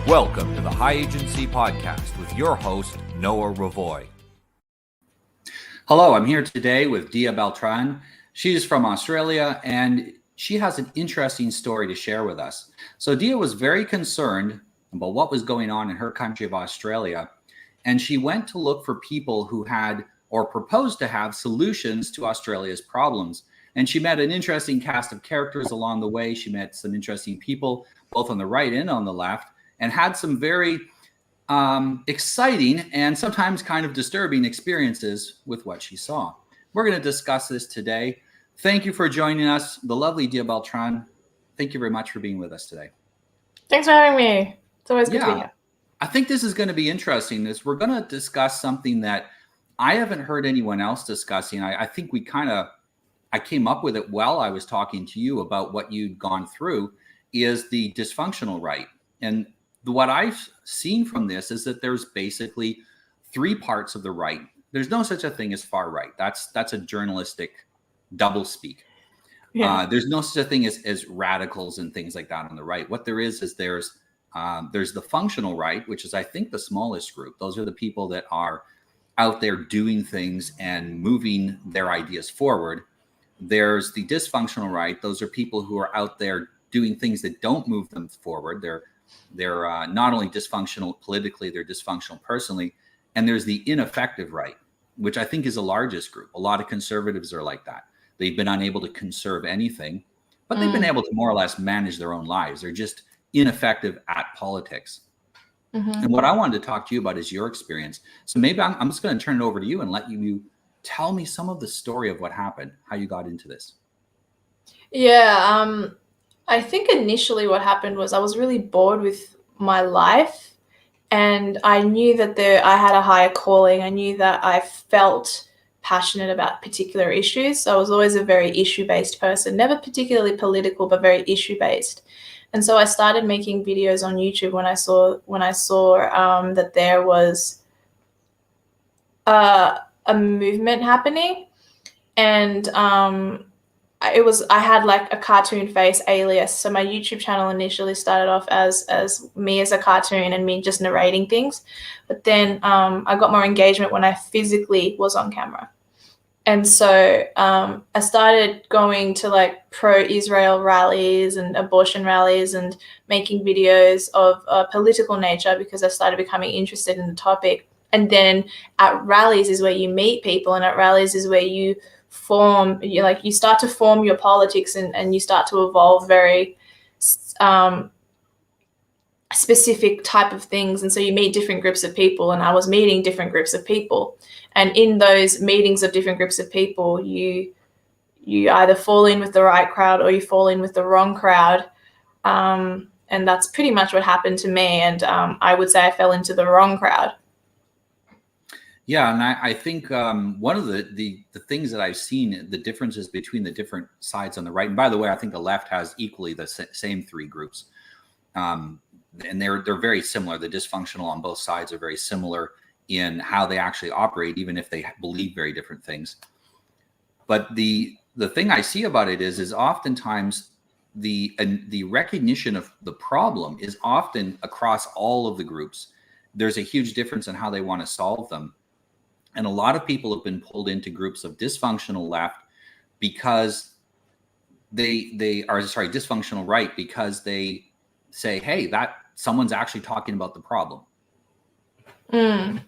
Welcome to the High Agency Podcast with your host, Noah Ravoy. Hello, I'm here today with Dia Beltran. She's from Australia and she has an interesting story to share with us. So Dia was very concerned about what was going on in her country of Australia, and she went to look for people who had or proposed to have solutions to Australia's problems. And she met an interesting cast of characters along the way. She met some interesting people, both on the right and on the left, and had some very exciting and sometimes kind of disturbing experiences with what she saw. We're going to discuss this today. Thank you for joining us, the lovely Dia Beltran. Thank you very much for being with us today. Thanks for having me. It's always good to be here. I think this is going to be interesting. We're going to discuss something that I haven't heard anyone else discussing. I think I came up with it while I was talking to you about what you'd gone through, is the dysfunctional right. And what I've seen from this is that there's basically three parts of the right. There's no such a thing as far right. That's a journalistic doublespeak. Yeah. There's no such a thing as radicals and things like that on the right. What there is there's the functional right, which is, I think, the smallest group. Those are the people that are out there doing things and moving their ideas forward. There's the dysfunctional right. Those are people who are out there doing things that don't move them forward. They're not only dysfunctional politically, they're dysfunctional personally. And there's the ineffective right, which I think is the largest group. A lot of conservatives are like that. They've been unable to conserve anything, but they've been able to more or less manage their own lives. They're just ineffective at politics. Mm-hmm. And what I wanted to talk to you about is your experience. So maybe I'm just going to turn it over to you and let you tell me some of the story of what happened, how you got into this. Yeah. I think initially what happened was I was really bored with my life, and I knew that I had a higher calling. I knew that I felt passionate about particular issues. So I was always a very issue-based person, never particularly political, but very issue-based. And so I started making videos on YouTube when I saw that there was a movement happening, and I had like a cartoon face alias. So my YouTube channel initially started off as me as a cartoon and me just narrating things. But then I got more engagement when I physically was on camera. And so I started going to like pro-Israel rallies and abortion rallies and making videos of a political nature because I started becoming interested in the topic. And then at rallies is where you meet people, and at rallies is where you start to form your politics and you start to evolve very specific type of things. And so you meet different groups of people, and I was meeting different groups of people. And in those meetings of different groups of people, you either fall in with the right crowd or you fall in with the wrong crowd. And that's pretty much what happened to me. And I would say I fell into the wrong crowd. Yeah, and I think one of the things that I've seen, the differences between the different sides on the right, and by the way, I think the left has equally the same three groups, and they're very similar. The dysfunctional on both sides are very similar in how they actually operate, even if they believe very different things. But the thing I see about it is oftentimes the recognition of the problem is often across all of the groups. There's a huge difference in how they want to solve them. And a lot of people have been pulled into groups of dysfunctional left because dysfunctional right, because they say, hey, that someone's actually talking about the problem. And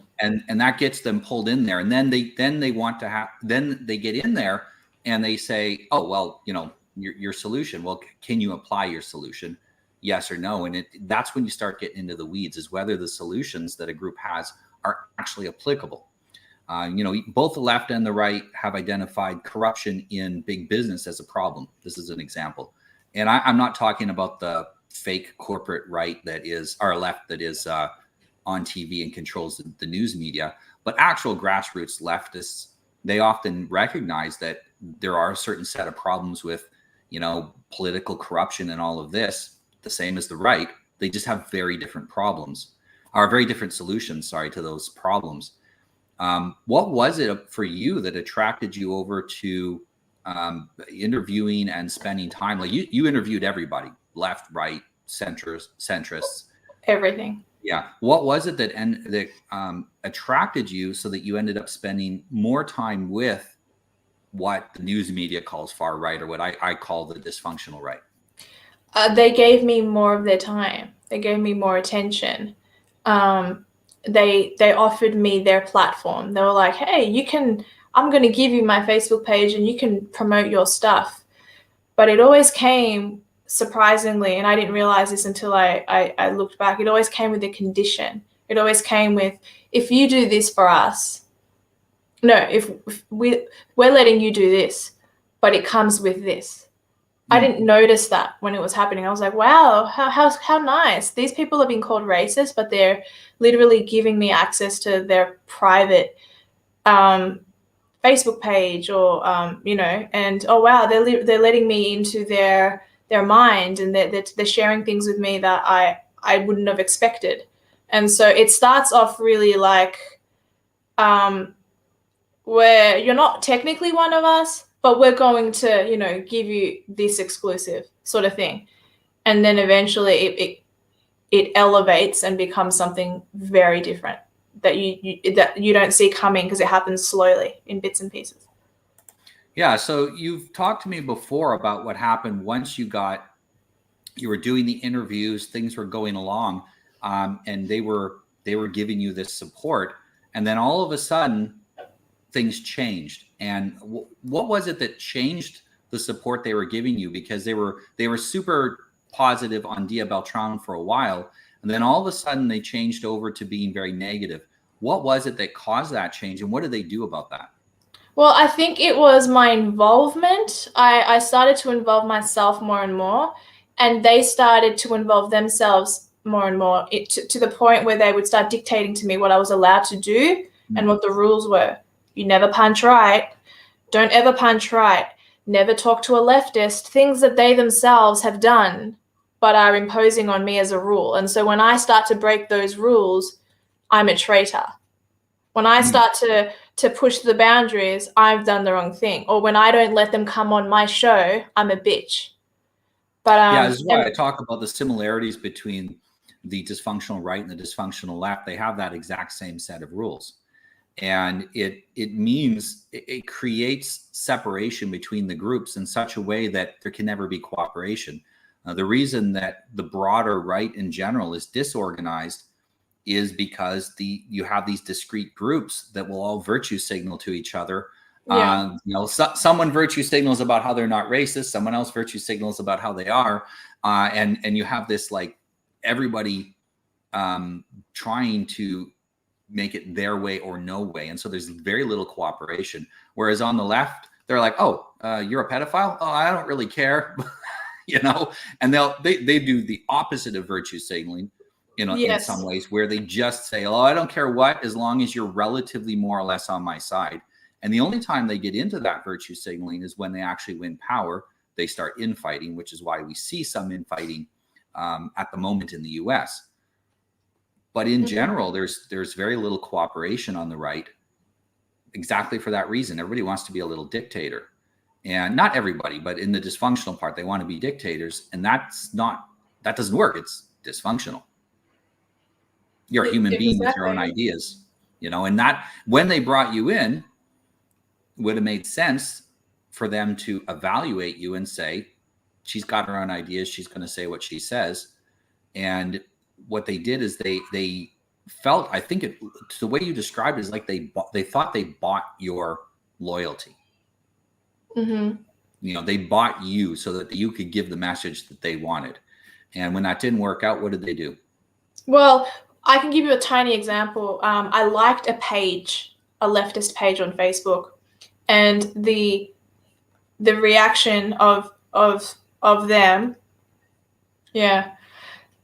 that gets them pulled in there. And then they want to then they get in there and they say, oh, well, your solution. Well, can you apply your solution? Yes or no. And that's when you start getting into the weeds, is whether the solutions that a group has are actually applicable. Both the left and the right have identified corruption in big business as a problem. This is an example. And I'm not talking about the fake corporate right that is our left, that is on TV and controls the news media, but actual grassroots leftists. They often recognize that there are a certain set of problems with, political corruption and all of this, the same as the right. They just have very different problems, or very different solutions, to those problems. What was it for you that attracted you over to interviewing and spending time? Like you interviewed everybody, left, right, centrists. everything. Yeah. What was it that attracted you so that you ended up spending more time with what the news media calls far right, or what I call the dysfunctional right? They gave me more of their time. They gave me more attention. They offered me their platform. They were like, hey, I'm going to give you my Facebook page and you can promote your stuff. But it always came, surprisingly, and I didn't realize this until I looked back, it always came with a condition. It always came with, if you do this for us, no, if we're letting you do this, but it comes with this. I didn't notice that when it was happening. I was like, wow, how nice. These people are being called racist, but they're literally giving me access to their private Facebook page, or and oh wow, they're letting me into their mind, and they're sharing things with me that I wouldn't have expected. And so it starts off really like where you're not technically one of us, but we're going to give you this exclusive sort of thing, and then eventually it elevates and becomes something very different that you don't see coming, because it happens slowly in bits and pieces. Yeah. So you've talked to me before about what happened once you were doing the interviews, things were going along, and they were giving you this support, and then all of a sudden things changed. And what was it that changed the support they were giving you? Because they were super positive on Dia Beltran for a while, and then all of a sudden they changed over to being very negative. What was it that caused that change, and what did they do about that? Well, I think it was my involvement. I started to involve myself more and more, and they started to involve themselves more and more, to the point where they would start dictating to me what I was allowed to do and what the rules were. You never punch right. Don't ever punch right. Never talk to a leftist. Things that they themselves have done but are imposing on me as a rule. And so when I start to break those rules, I'm a traitor. When I start to push the boundaries, I've done the wrong thing. Or when I don't let them come on my show, I'm a bitch. But yeah, this is why I talk about the similarities between the dysfunctional right and the dysfunctional left. They have that exact same set of rules. And it means it creates separation between the groups in such a way that there can never be cooperation. The reason that the broader right in general is disorganized is because you have these discrete groups that will all virtue signal to each other. Yeah. Someone virtue signals about how they're not racist. Someone else virtue signals about how they are. And you have this, like, everybody trying to make it their way or no way. And so there's very little cooperation. Whereas on the left, they're like, oh, you're a pedophile? Oh, I don't really care. And they do the opposite of virtue signaling, in some ways, where they just say, oh, I don't care what, as long as you're relatively more or less on my side. And the only time they get into that virtue signaling is when they actually win power. They start infighting, which is why we see some infighting at the moment in the US. But in general, there's very little cooperation on the right, exactly for that reason. Everybody wants to be a little dictator. And not everybody, but in the dysfunctional part, they want to be dictators. And that doesn't work. It's dysfunctional. You're a human being with your own ideas, and that, when they brought you in, would have made sense for them to evaluate you and say, she's got her own ideas, she's going to say what she says. And what they did is they felt, I think the way you described it is like they thought they bought your loyalty. They bought you so that you could give the message that they wanted. And when that didn't work out, what did they do? Well, I can give you a tiny example. I liked a leftist page on Facebook, and the reaction of them, yeah,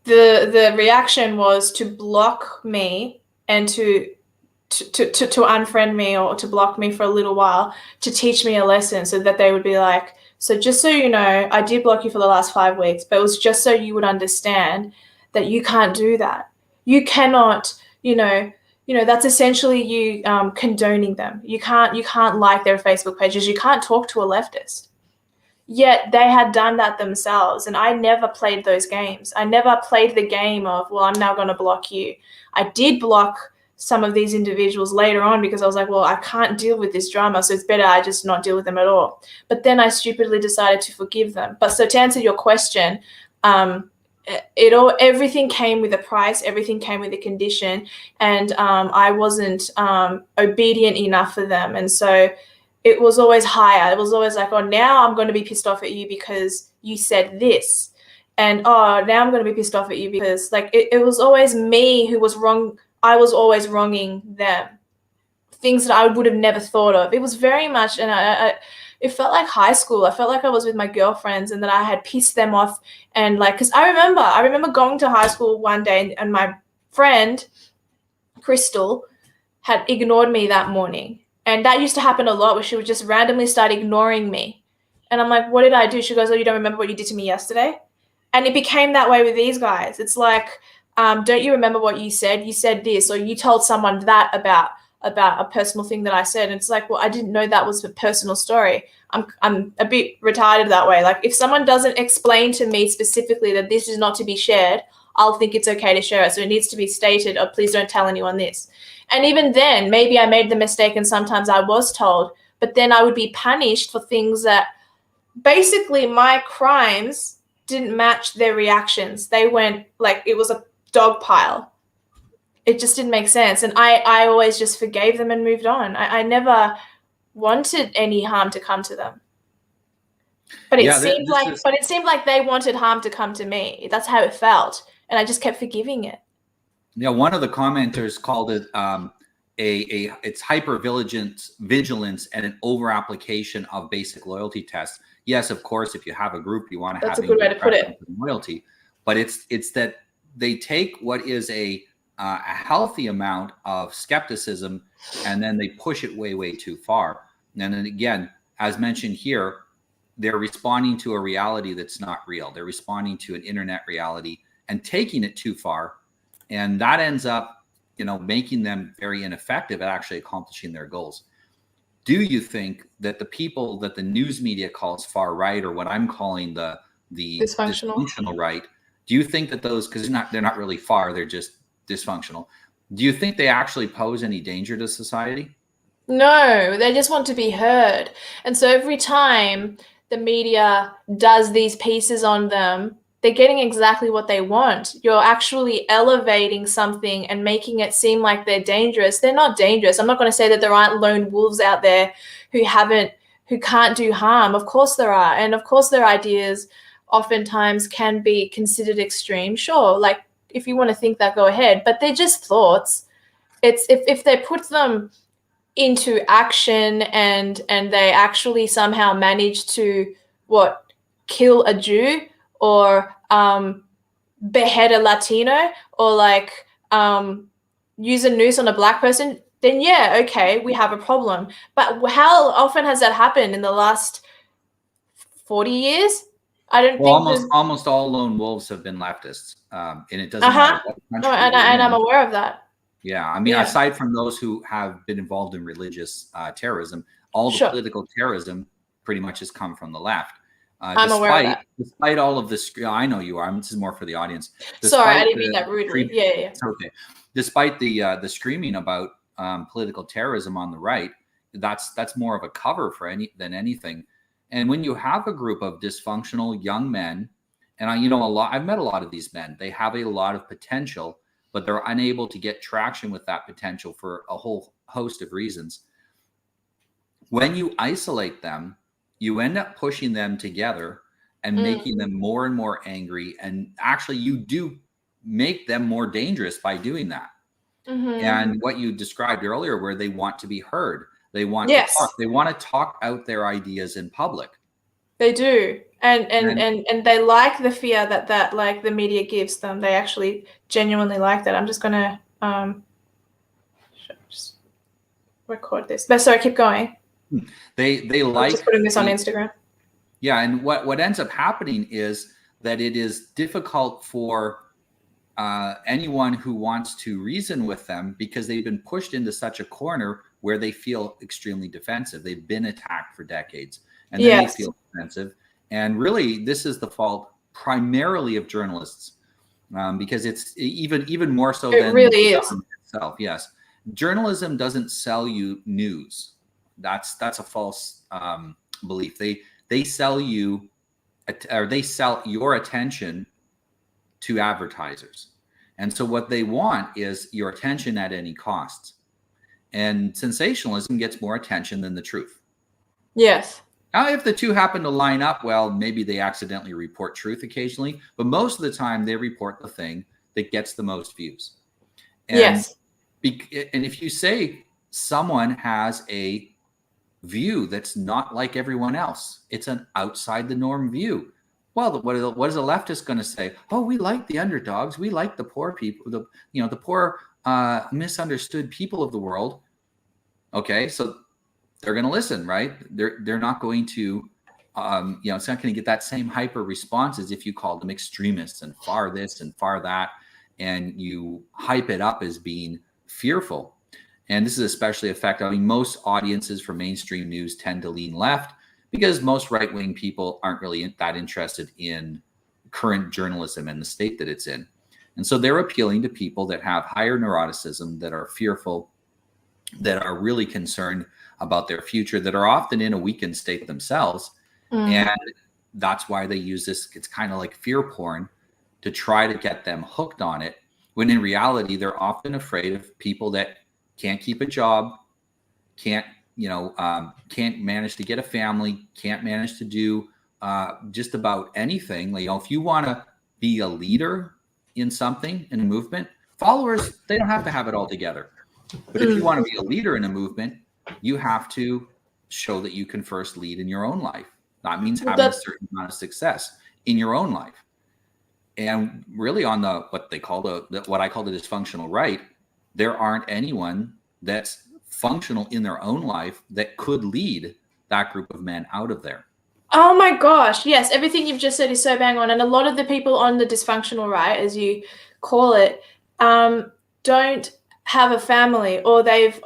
the reaction was to block me and to unfriend me, or to block me for a little while, to teach me a lesson, so that they would be like, so just so you know, I did block you for the last 5 weeks, but it was just so you would understand that you can't do that. You cannot, that's essentially you condoning them. You can't like their Facebook pages. You can't talk to a leftist. Yet they had done that themselves, and I never played those games. I never played the game of, well, I'm now going to block you. I did block some of these individuals later on because I was like, well, I can't deal with this drama, so it's better I just not deal with them at all. But then I stupidly decided to forgive them. But so to answer your question, everything came with a price, everything came with a condition, and I wasn't obedient enough for them, and so it was always higher. It was always like, oh, now I'm going to be pissed off at you because you said this. And, oh, now I'm going to be pissed off at you because, like, it was always me who was wrong. I was always wronging them. Things that I would have never thought of. It was very much, and it felt like high school. I felt like I was with my girlfriends and that I had pissed them off. And, like, because I remember going to high school one day and my friend, Crystal, had ignored me that morning. And that used to happen a lot where she would just randomly start ignoring me. And I'm like, what did I do? She goes, oh, you don't remember what you did to me yesterday? And it became that way with these guys. It's like, don't you remember what you said? You said this, or you told someone that about a personal thing that I said. And it's like, well, I didn't know that was a personal story. I'm a bit retarded that way. Like, if someone doesn't explain to me specifically that this is not to be shared, I'll think it's okay to share it. So it needs to be stated, oh, please don't tell anyone this. And even then, maybe I made the mistake and sometimes I was told, but then I would be punished for things that basically my crimes didn't match their reactions. They went like it was a dog pile. It just didn't make sense. And I always just forgave them and moved on. I never wanted any harm to come to them. But it seemed like they wanted harm to come to me. That's how it felt. And I just kept forgiving it. Yeah, one of the commenters called it it's hyper-vigilance and an over-application of basic loyalty tests. Yes, of course, if you have a group, you want to have a good way to put it. Loyalty, but it's that they take what is a healthy amount of skepticism and then they push it way, way too far. And then again, as mentioned here, they're responding to a reality that's not real. They're responding to an internet reality and taking it too far. And that ends up, making them very ineffective at actually accomplishing their goals. Do you think that the people that the news media calls far right, or what I'm calling the dysfunctional right, do you think that those, because they're not really far, they're just dysfunctional. Do you think they actually pose any danger to society? No, they just want to be heard. And so every time the media does these pieces on them, they're getting exactly what they want. You're actually elevating something and making it seem like they're dangerous. They're not dangerous. I'm not going to say that there aren't lone wolves out there who can't do harm. Of course there are. And of course their ideas oftentimes can be considered extreme. Sure, like if you want to think that, go ahead. But they're just thoughts. It's if they put them into action and they actually somehow manage to kill a Jew or behead a Latino or use a noose on a black person, then yeah, okay, we have a problem. But how often has that happened in the last 40 years? I don't think almost all lone wolves have been leftists, and it doesn't matter what country. No, and I'm aware of that. Yeah, I mean, aside from those who have been involved in religious terrorism, all the political terrorism pretty much has come from the left. I'm aware of that. Despite all of this, I know you are. This is more for the audience. Sorry, I didn't mean that rudely. Yeah. It's okay. Despite the screaming about political terrorism on the right, that's more of a cover than anything. And when you have a group of dysfunctional young men, and I've met a lot of these men. They have a lot of potential, but they're unable to get traction with that potential for a whole host of reasons. When you isolate them, you end up pushing them together and making them more and more angry. And actually, you do make them more dangerous by doing that. Mm-hmm. And what you described earlier, where they want to be heard, they want to talk. They want to talk out their ideas in public. They do. And they like the fear that like the media gives them. They actually genuinely like that. I'm just gonna just record this. But sorry, keep going. They like just putting this on Instagram. Yeah, and what ends up happening is that it is difficult for anyone who wants to reason with them because they've been pushed into such a corner where they feel extremely defensive. They've been attacked for decades, and then they feel defensive. And really, this is the fault primarily of journalists, because it's even more so It than really the is. government itself. Yes, journalism doesn't sell you news. That's a false belief. They sell you, or they sell your attention to advertisers. And so what they want is your attention at any cost. And sensationalism gets more attention than the truth. Yes. Now, if the two happen to line up, well, maybe they accidentally report truth occasionally, but most of the time they report the thing that gets the most views. And, Yes. and if you say someone has a view that's not like everyone else, it's an outside the norm view. Well, what is a leftist going to say? Oh, we like the underdogs. We like the poor people, the poor, misunderstood people of the world. Okay, so they're going to listen, right? They're not going to, it's not going to get that same hyper response as if you call them extremists and far this and far that, and you hype it up as being fearful. And this is especially effective. I mean, most audiences for mainstream news tend to lean left because most right-wing people aren't really that interested in current journalism and the state that it's in. And so they're appealing to people that have higher neuroticism, that are fearful, that are really concerned about their future, that are often in a weakened state themselves. And that's why they use this. It's kind of like fear porn to try to get them hooked on it, when in reality, they're often afraid of people that can't keep a job, can't manage to get a family, can't manage to do just about anything. Like, if you want to be a leader in something, in a movement, followers, they don't have to have it all together. But if you want to be a leader in a movement, you have to show that you can first lead in your own life. That means having a certain amount of success in your own life. And really, on what I call the dysfunctional right, there aren't anyone that's functional in their own life that could lead that group of men out of there. Oh my gosh, yes, everything you've just said is so bang on. And a lot of the people on the dysfunctional right, as you call it, don't have a family, or they've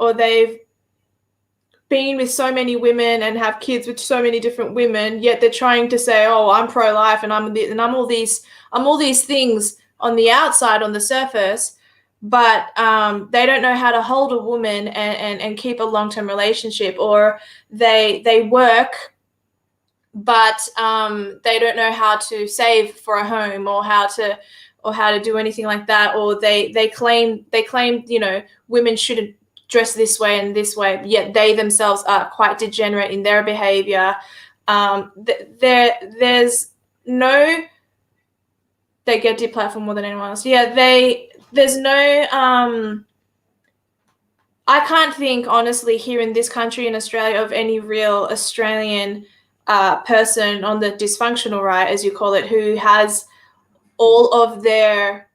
been with so many women and have kids with so many different women, yet they're trying to say, oh, I'm pro-life and I'm all these things on the outside, on the surface, but they don't know how to hold a woman and keep a long-term relationship, or they work, but they don't know how to save for a home, or how to do anything like that, or they claim women shouldn't dress this way and this way, yet they themselves are quite degenerate in their behavior. There's no, they get deplatformed more than anyone else. Yeah, there's no, I can't think honestly here in this country, in Australia, of any real Australian person on the dysfunctional right, as you call it, who has all of their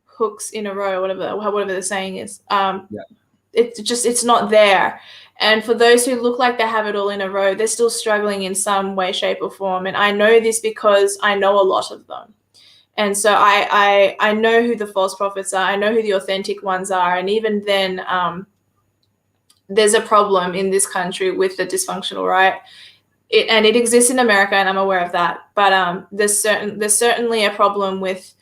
hooks in a row, whatever the saying is. It's not there. And for those who look like they have it all in a row, they're still struggling in some way, shape, or form. And I know this because I know a lot of them. And so I know who the false prophets are. I know who the authentic ones are. And even then, there's a problem in this country with the dysfunctional right. It exists in America, and I'm aware of that. But there's certainly a problem with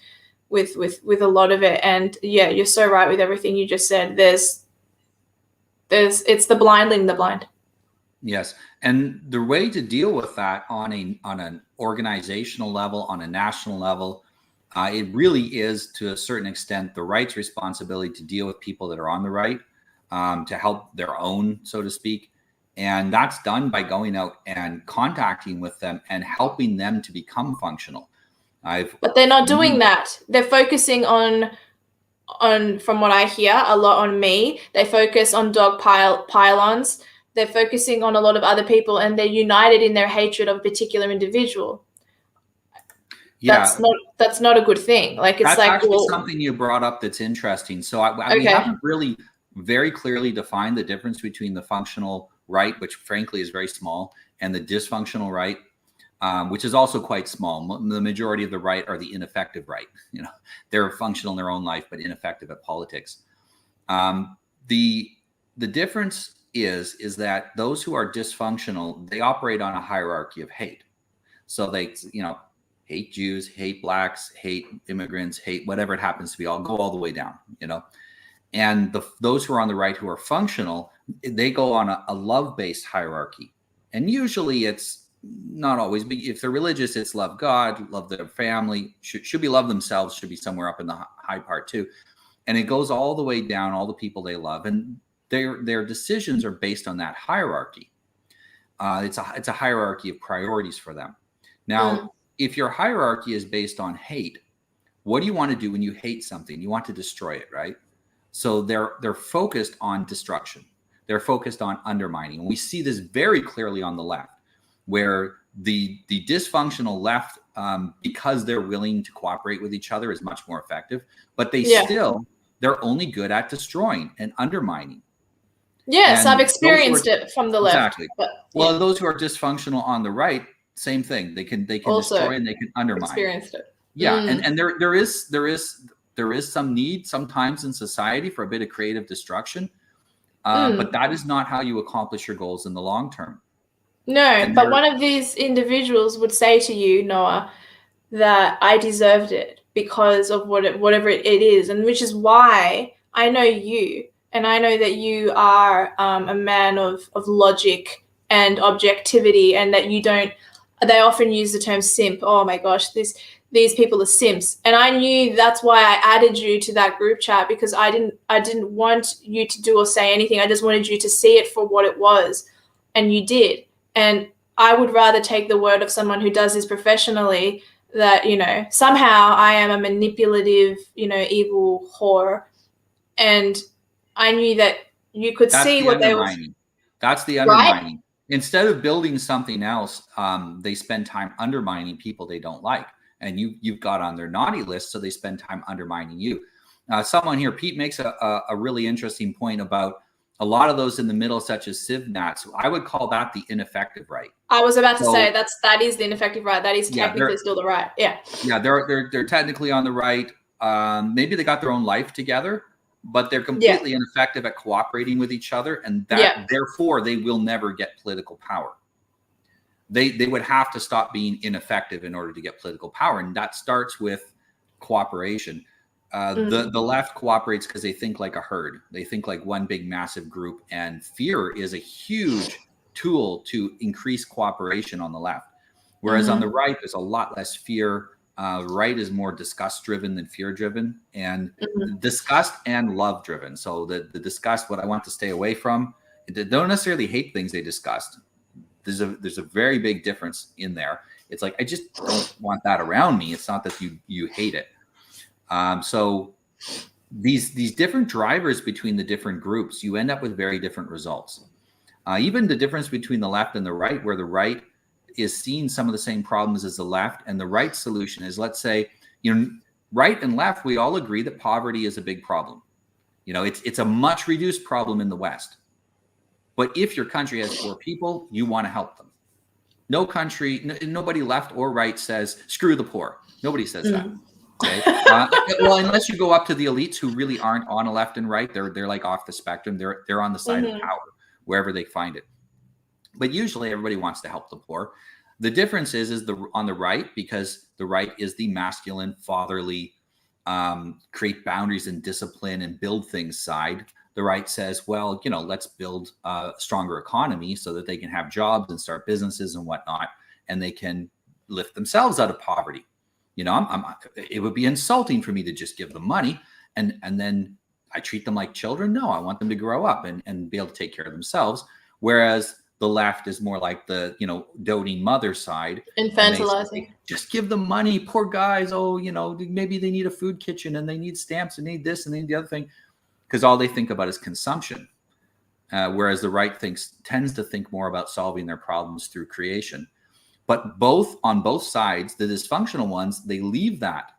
a lot of it. And yeah, you're so right with everything you just said. It's the blind leading the blind. Yes, and the way to deal with that on an organizational level, on a national level, it really is, to a certain extent, the right's responsibility to deal with people that are on the right, to help their own, so to speak. And that's done by going out and contacting with them and helping them to become functional. But they're not doing that. They're focusing on, from what I hear, a lot on me. They focus on dog pylons. They're focusing on a lot of other people, and they're united in their hatred of a particular individual. Yeah, that's not a good thing. Like, it's that's like, actually something you brought up that's interesting. So we haven't really very clearly defined the difference between the functional right, which frankly is very small, and the dysfunctional right, which is also quite small. The majority of the right are the ineffective right. They're functional in their own life, but ineffective at politics. The difference is that those who are dysfunctional, they operate on a hierarchy of hate. So they, hate Jews, hate blacks, hate immigrants, hate whatever it happens to be. I'll go all the way down, And those who are on the right who are functional, they go on a love-based hierarchy. And usually it's not always, but if they're religious, it's love God, love their family, should be love themselves, should be somewhere up in the high part too. And it goes all the way down, all the people they love. And their decisions are based on that hierarchy. It's a hierarchy of priorities for them. Now, if your hierarchy is based on hate, what do you want to do when you hate something? You want to destroy it, right? So they're focused on destruction. They're focused on undermining. And we see this very clearly on the left, where the dysfunctional left, because they're willing to cooperate with each other, is much more effective. But they're only good at destroying and undermining. Yes, And I've experienced it from the left. Exactly. Well, those who are dysfunctional on the right, same thing. They can also destroy and they can undermine. Experienced it. Yeah, and there is some need sometimes in society for a bit of creative destruction, but that is not how you accomplish your goals in the long term. No, but one of these individuals would say to you, Noah, that I deserved it because of whatever it is, and which is why I know you, and I know that you are a man of logic and objectivity, and that you don't. They often use the term simp. Oh my gosh, these people are simps, and I knew that's why I added you to that group chat, because I didn't want you to do or say anything. I just wanted you to see it for what it was, and you did. And I would rather take the word of someone who does this professionally, that, somehow I am a manipulative, evil whore. And I knew that you could see what they were. That's the undermining. Right? Instead of building something else, they spend time undermining people they don't like. And you've got on their naughty list, so they spend time undermining you. Someone here, Pete, makes a really interesting point about a lot of those in the middle, such as CivNats. I would call that the ineffective right. I was about to say that is the ineffective right. That is technically still the right. Yeah. Yeah, they're technically on the right. Maybe they got their own life together, but they're completely ineffective at cooperating with each other, and therefore they will never get political power. They would have to stop being ineffective in order to get political power, and that starts with cooperation. The left cooperates because they think like a herd. They think like one big massive group, and fear is a huge tool to increase cooperation on the left. Whereas on the right, there's a lot less fear. Right is more disgust driven than fear driven, and disgust and love driven. So the disgust, what I want to stay away from, they don't necessarily hate things they disgust. There's a very big difference in there. It's like, I just don't want that around me. It's not that you hate it. So these different drivers between the different groups, you end up with very different results. Even the difference between the left and the right, where the right is seeing some of the same problems as the left, and the right solution is, let's say, right and left, we all agree that poverty is a big problem. It's a much reduced problem in the West. But if your country has poor people, you want to help them. No country, nobody left or right says, screw the poor. Nobody says that. Okay? Well, unless you go up to the elites who really aren't on a left and right, they're like off the spectrum. They're on the side of power, wherever they find it. But usually everybody wants to help the poor. The difference is on the right, because the right is the masculine, fatherly, create boundaries and discipline and build things side. The right says, well, let's build a stronger economy so that they can have jobs and start businesses and whatnot, and they can lift themselves out of poverty. It would be insulting for me to just give them money and then I treat them like children. No, I want them to grow up and be able to take care of themselves. Whereas the left is more like the, doting mother side. Infantilizing. Just give them money, poor guys. Oh, maybe they need a food kitchen and they need stamps and they need this and they need the other thing. Because all they think about is consumption. Whereas the right tends to think more about solving their problems through creation. But on both sides, the dysfunctional ones, they leave that.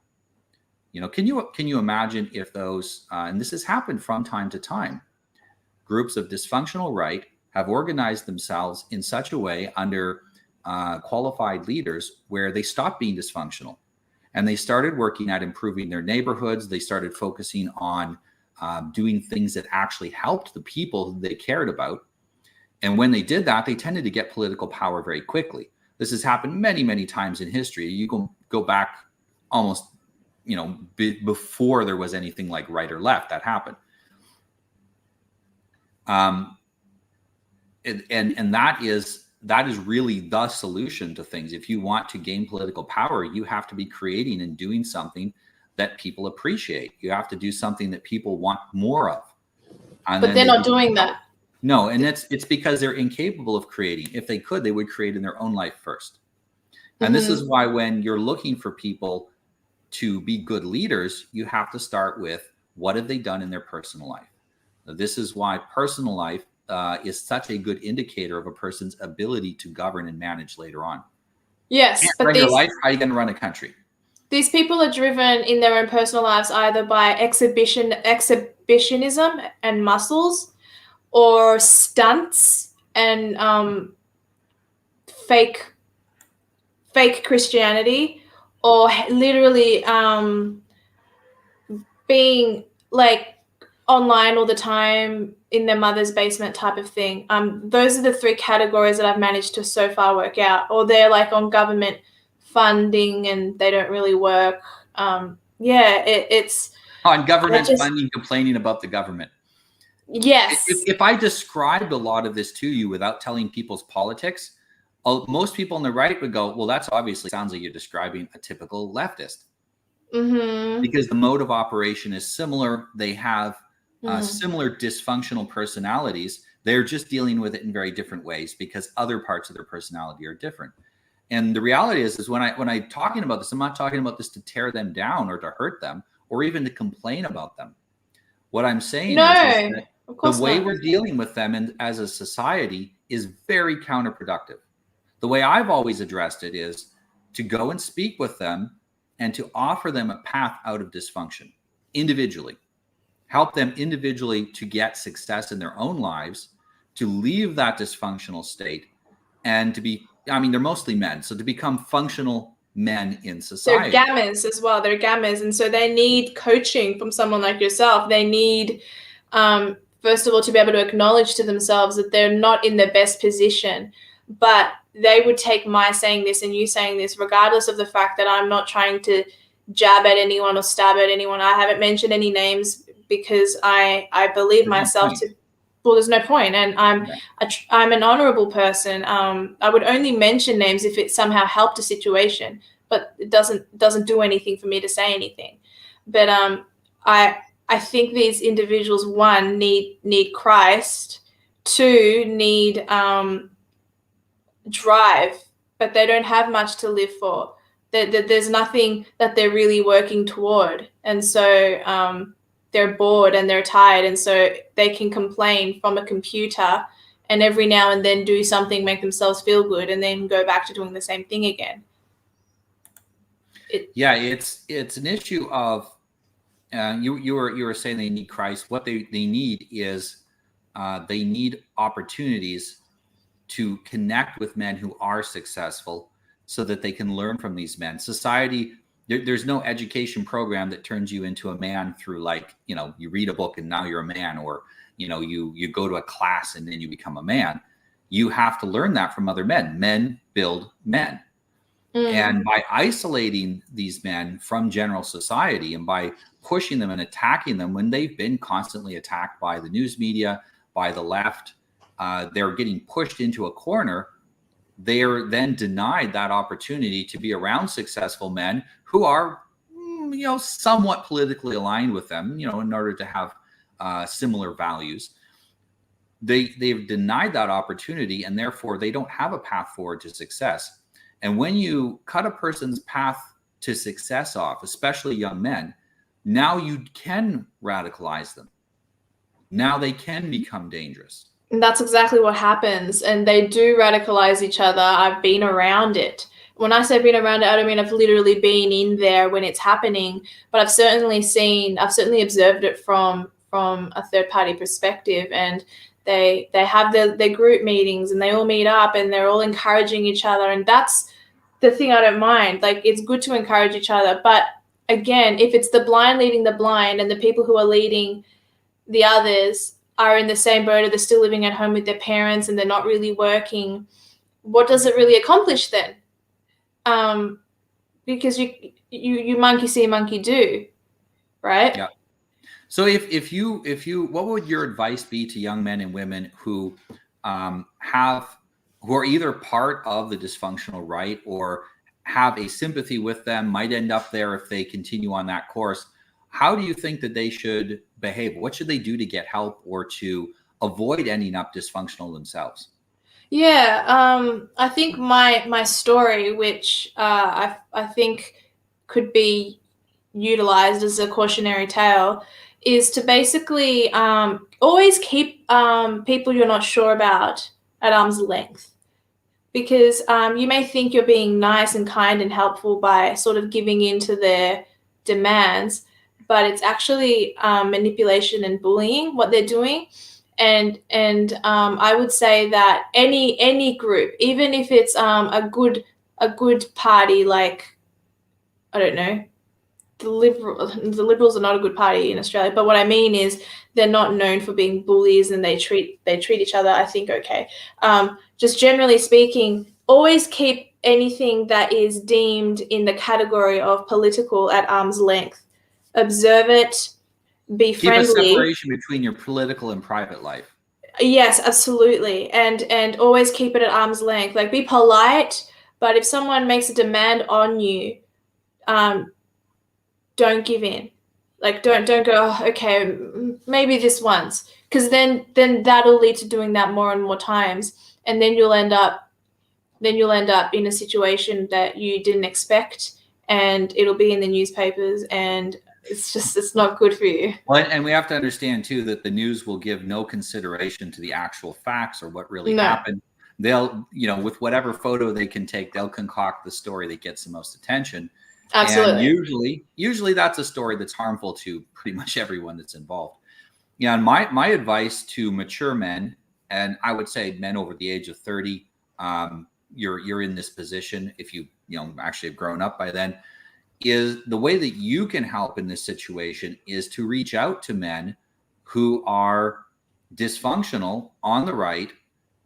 Can you imagine if those, and this has happened from time to time, groups of dysfunctional right have organized themselves in such a way under qualified leaders where they stopped being dysfunctional, and they started working at improving their neighborhoods. They started focusing on doing things that actually helped the people they cared about. And when they did that, they tended to get political power very quickly. This has happened many, many times in history. You go back almost, before there was anything like right or left that happened. And that is really the solution to things. If you want to gain political power, you have to be creating and doing something that people appreciate. You have to do something that people want more of. But they're not doing that. No, and it's because they're incapable of creating. If they could, they would create in their own life first. And this is why when you're looking for people to be good leaders, you have to start with what have they done in their personal life. Now, this is why personal life is such a good indicator of a person's ability to govern and manage later on. Yes, but your life, how are you going to run a country? These people are driven in their own personal lives either by exhibitionism and muscles, or stunts and fake Christianity, or literally being like online all the time in their mother's basement type of thing. Those are the three categories that I've managed to so far work out. Or they're like on government funding and they don't really work. It's on government funding, complaining about the government. Yes. If I described a lot of this to you without telling people's politics, most people on the right would go, well, that's obviously sounds like you're describing a typical leftist. Because the mode of operation is similar. They have similar dysfunctional personalities. They're just dealing with it in very different ways because other parts of their personality are different. And the reality is when I'm talking about this, I'm not talking about this to tear them down or to hurt them or even to complain about them. What I'm saying is that the way we're dealing with them and as a society is very counterproductive. The way I've always addressed it is to go and speak with them and to offer them a path out of dysfunction individually. Help them individually to get success in their own lives, to leave that dysfunctional state, and to be, they're mostly men, so to become functional men in society. They're gammas as well. They're gammas. And so they need coaching from someone like yourself. They need, first of all, to be able to acknowledge to themselves that they're not in their best position. But they would take my saying this and you saying this, regardless of the fact that I'm not trying to jab at anyone or stab at anyone. I haven't mentioned any names because I believe myself to. Well, there's no point, and I'm an honorable person. I would only mention names if it somehow helped a situation, but it doesn't do anything for me to say anything. But I think these individuals, one, need Christ, two, need drive, but they don't have much to live for. There's nothing that they're really working toward, and so they're bored and they're tired, and so they can complain from a computer and every now and then do something, make themselves feel good, and then go back to doing the same thing again. It's an issue of you were saying they need Christ. What they need is they need opportunities to connect with men who are successful so that they can learn from these men. Society, there's no education program that turns you into a man through you read a book and now you're a man, or you go to a class and then you become a man. You have to learn that from other men. Men build men. And by isolating these men from general society and by pushing them and attacking them when they've been constantly attacked by the news media, by the left, they're getting pushed into a corner. They are then denied that opportunity to be around successful men who are, somewhat politically aligned with them, in order to have similar values. They've denied that opportunity, and therefore they don't have a path forward to success. And when you cut a person's path to success off, especially young men, now you can radicalize them. Now they can become dangerous. And that's exactly what happens. And they do radicalize each other. I've been around it. When I say been around it, I don't mean I've literally been in there when it's happening, but I've certainly observed it from a third party perspective. And they have their group meetings and they all meet up and they're all encouraging each other. And that's the thing I don't mind. Like, it's good to encourage each other. But again, if it's the blind leading the blind and the people who are leading the others are in the same boat, or they're still living at home with their parents and they're not really working, what does it really accomplish then? Because you monkey see, monkey do, right? Yeah. So if you what would your advice be to young men and women who who are either part of the dysfunctional right or have a sympathy with them, might end up there if they continue on that course? How do you think that they should behave? What should they do to get help or to avoid ending up dysfunctional themselves? Yeah, I think my story, which I think could be utilized as a cautionary tale, is to basically always keep people you're not sure about at arm's length, because you may think you're being nice and kind and helpful by sort of giving in to their demands, but it's actually manipulation and bullying what they're doing. And I would say that any group, even if it's a good party, like, I don't know, the Liberals are not a good party in Australia, but what I mean is they're not known for being bullies, and they treat each other, I think, okay. Just generally speaking, always keep anything that is deemed in the category of political at arm's length. Observe it, be Keep a friendly. separation between your political and private life. Yes, absolutely. And always keep it at arm's length. Like, be polite, but if someone makes a demand on you, don't give in. Like, don't go, oh, okay, maybe this once, because then that'll lead to doing that more and more times, and then you'll end up in a situation that you didn't expect, and it'll be in the newspapers, and it's not good for you. Well, and we have to understand too that the news will give no consideration to the actual facts or what really happened. They'll, with whatever photo they can take, they'll concoct the story that gets the most attention. Absolutely. And usually that's a story that's harmful to pretty much everyone that's involved. Yeah. And my advice to mature men, and I would say men over the age of 30, you're in this position if you actually have grown up by then, is the way that you can help in this situation is to reach out to men who are dysfunctional on the right,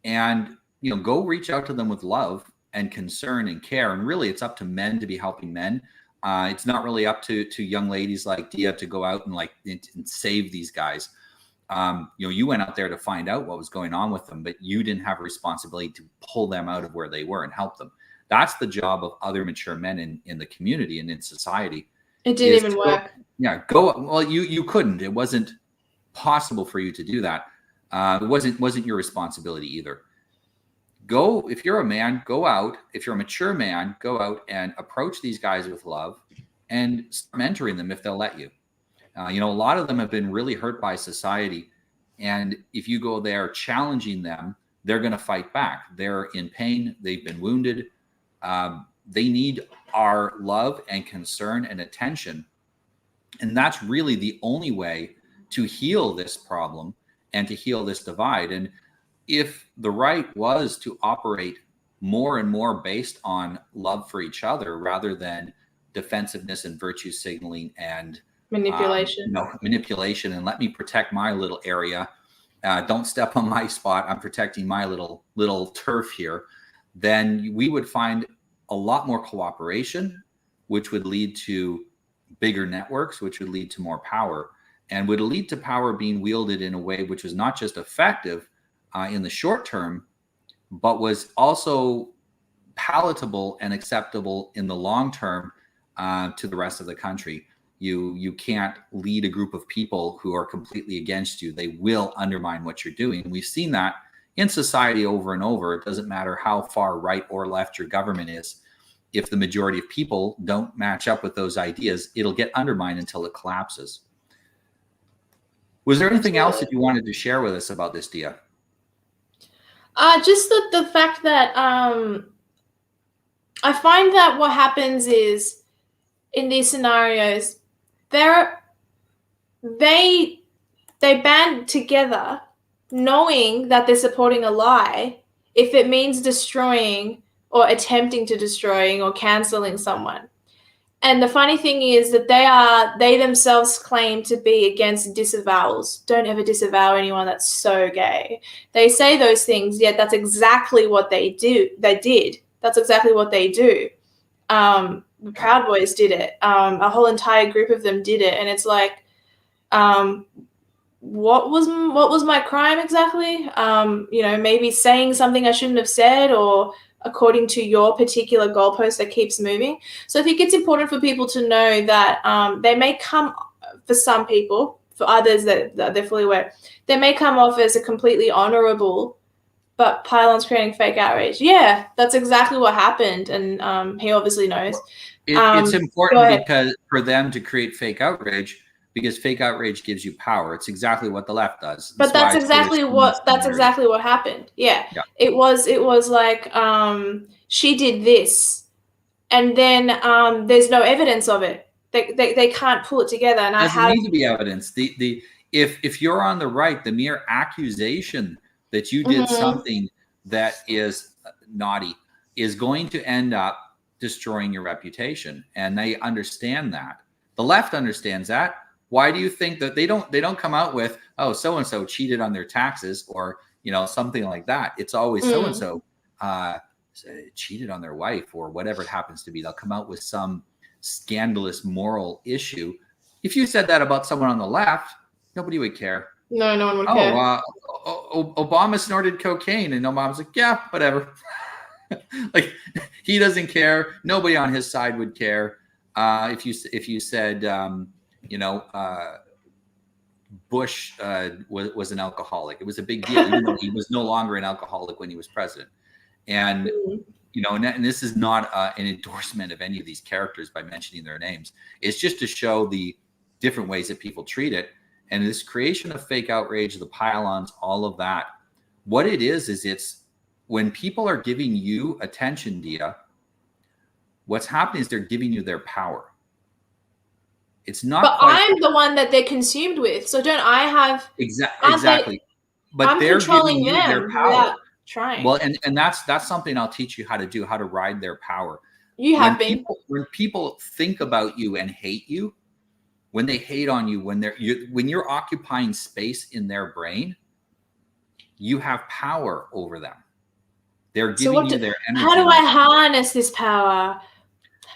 and go reach out to them with love and concern and care. And really, it's up to men to be helping men. It's not really up to young ladies like Dia to go out and save these guys. You went out there to find out what was going on with them, but you didn't have a responsibility to pull them out of where they were and help them. That's the job of other mature men in the community and in society. It didn't even work. Well, you couldn't. It wasn't possible for you to do that. It wasn't your responsibility either. Go, if you're a man, go out. If you're a mature man, go out and approach these guys with love and start mentoring them if they'll let you. A lot of them have been really hurt by society. And if you go there challenging them, they're going to fight back. They're in pain. They've been wounded. They need our love and concern and attention. And that's really the only way to heal this problem and to heal this divide. And if the right was to operate more and more based on love for each other rather than defensiveness and virtue signaling and manipulation, manipulation, and let me protect my little area, don't step on my spot, I'm protecting my little turf here, then we would find a lot more cooperation, which would lead to bigger networks, which would lead to more power, and would lead to power being wielded in a way which was not just effective in the short term, but was also palatable and acceptable in the long term to the rest of the country. You can't lead a group of people who are completely against you. They will undermine what you're doing. And we've seen that in society over and over. It doesn't matter how far right or left your government is. If the majority of people don't match up with those ideas, it'll get undermined until it collapses. Was there anything else that you wanted to share with us about this, Dia? Just the fact that I find that what happens is, in these scenarios, they band together knowing that they're supporting a lie if it means destroying or attempting to destroying or canceling someone. And the funny thing is that they themselves claim to be against disavowals. Don't ever disavow anyone that's so gay. They say those things, yet that's exactly what they do. They did. That's exactly what they do. The Proud Boys did it. A whole entire group of them did it, and it's like, what was my crime exactly? Maybe saying something I shouldn't have said, or according to your particular goalpost that keeps moving. So I think it's important for people to know that they may come, for some people, for others that they're fully aware, they may come off as a completely honorable, but Pylon's creating fake outrage. Yeah, that's exactly what happened, and he obviously knows. It's important because for them to create fake outrage, because fake outrage gives you power. It's exactly what the left does. But that's exactly what happened. Yeah. It was like she did this, and then there's no evidence of it. They can't pull it together. And doesn't need to be evidence. If you're on the right, the mere accusation that you did something that is naughty is going to end up destroying your reputation, and they understand that. The left understands that. Why do you think that they don't come out with, oh, so and so cheated on their taxes, or something like that? It's always so and so cheated on their wife, or whatever it happens to be. They'll come out with some scandalous moral issue. If you said that about someone on the left, nobody would care. No one would care. Obama snorted cocaine, and Obama's like, yeah, whatever. Like, he doesn't care. Nobody on his side would care. If you said, Bush was an alcoholic, it was a big deal, even though he was no longer an alcoholic when he was president. And and this is not an endorsement of any of these characters by mentioning their names. It's just to show the different ways that people treat it. And this creation of fake outrage, the pylons, all of that, what it is it's when people are giving you attention, Dia, what's happening is they're giving you their power. It's not. But I'm the one that they're consumed with. So don't I have exactly? But I'm they're controlling giving you them their power. without trying. Well, and that's something I'll teach you how to do, how to ride their power. When people think about you and hate you, when they hate on you, when you're occupying space in their brain, you have power over them. They're giving you their energy. How do I harness this power?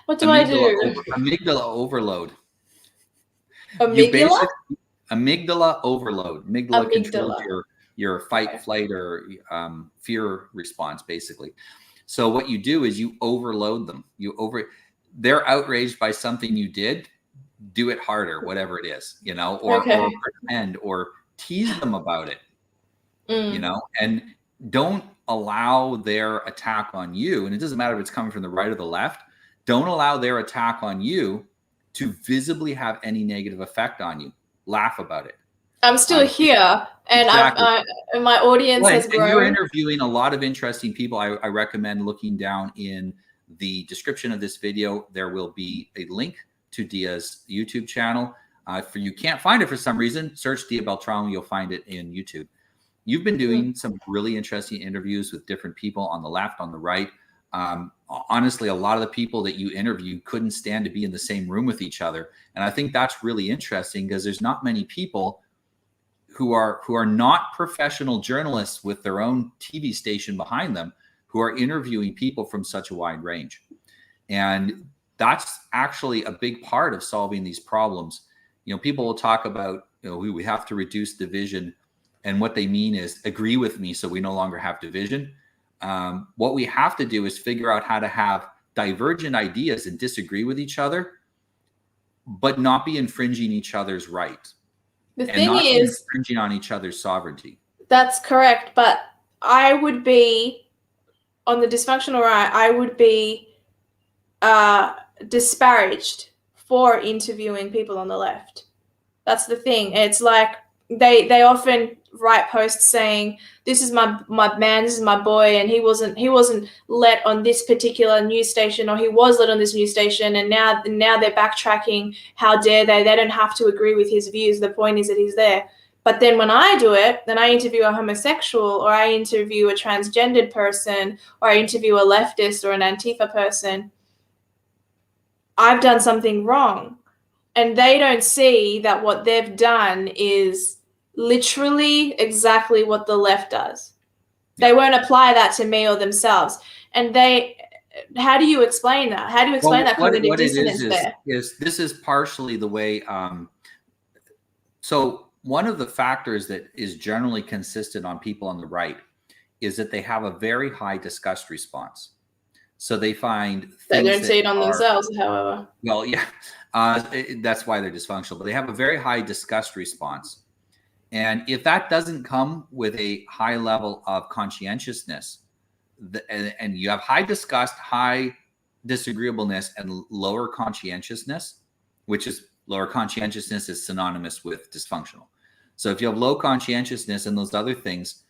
What do I do? Amygdala overload. Amygdala? Amygdala overload. Amygdala controls your fight, flight, or fear response, basically. So what you do is you overload them. They're outraged by something you did. Do it harder, whatever it is, or pretend, or tease them about it, and don't allow their attack on you. And it doesn't matter if it's coming from the right or the left. Don't allow their attack on you to visibly have any negative effect on you. Laugh about it. I'm still here, and exactly. My audience has grown. And you're interviewing a lot of interesting people. I recommend looking down in the description of this video. There will be a link to Dia's YouTube channel. If you can't find it for some reason, search Dia Beltran. You'll find it in YouTube. You've been doing some really interesting interviews with different people on the left, on the right. Honestly, a lot of the people that you interview couldn't stand to be in the same room with each other. And I think that's really interesting, because there's not many people who are not professional journalists with their own TV station behind them who are interviewing people from such a wide range. And that's actually a big part of solving these problems. People will talk about, we have to reduce division. And what they mean is agree with me so we no longer have division. What we have to do is figure out how to have divergent ideas and disagree with each other, but not be infringing each other's right. The thing is, infringing on each other's sovereignty. That's correct. But I would be, on the dysfunctional right, I would be disparaged for interviewing people on the left. That's the thing. It's like they often write posts saying, this is my man, this is my boy, and he wasn't let on this particular news station, or he was let on this news station, and now they're backtracking. How dare they? They don't have to agree with his views. The point is that he's there. But then when I do it, then I interview a homosexual, or I interview a transgendered person, or I interview a leftist or an Antifa person, I've done something wrong. And they don't see that what they've done is literally exactly what the left does. They won't apply that to me or themselves. And how do you explain that? How do you explain that cognitive dissonance there? Is this is partially the way. So one of the factors that is generally consistent on people on the right is that they have a very high disgust response. So they find they don't see it on themselves, however. Well, yeah, that's why they're dysfunctional. But they have a very high disgust response, and if that doesn't come with a high level of conscientiousness, and you have high disgust, high disagreeableness, and lower conscientiousness, which is lower conscientiousness is synonymous with dysfunctional. So if you have low conscientiousness and those other things,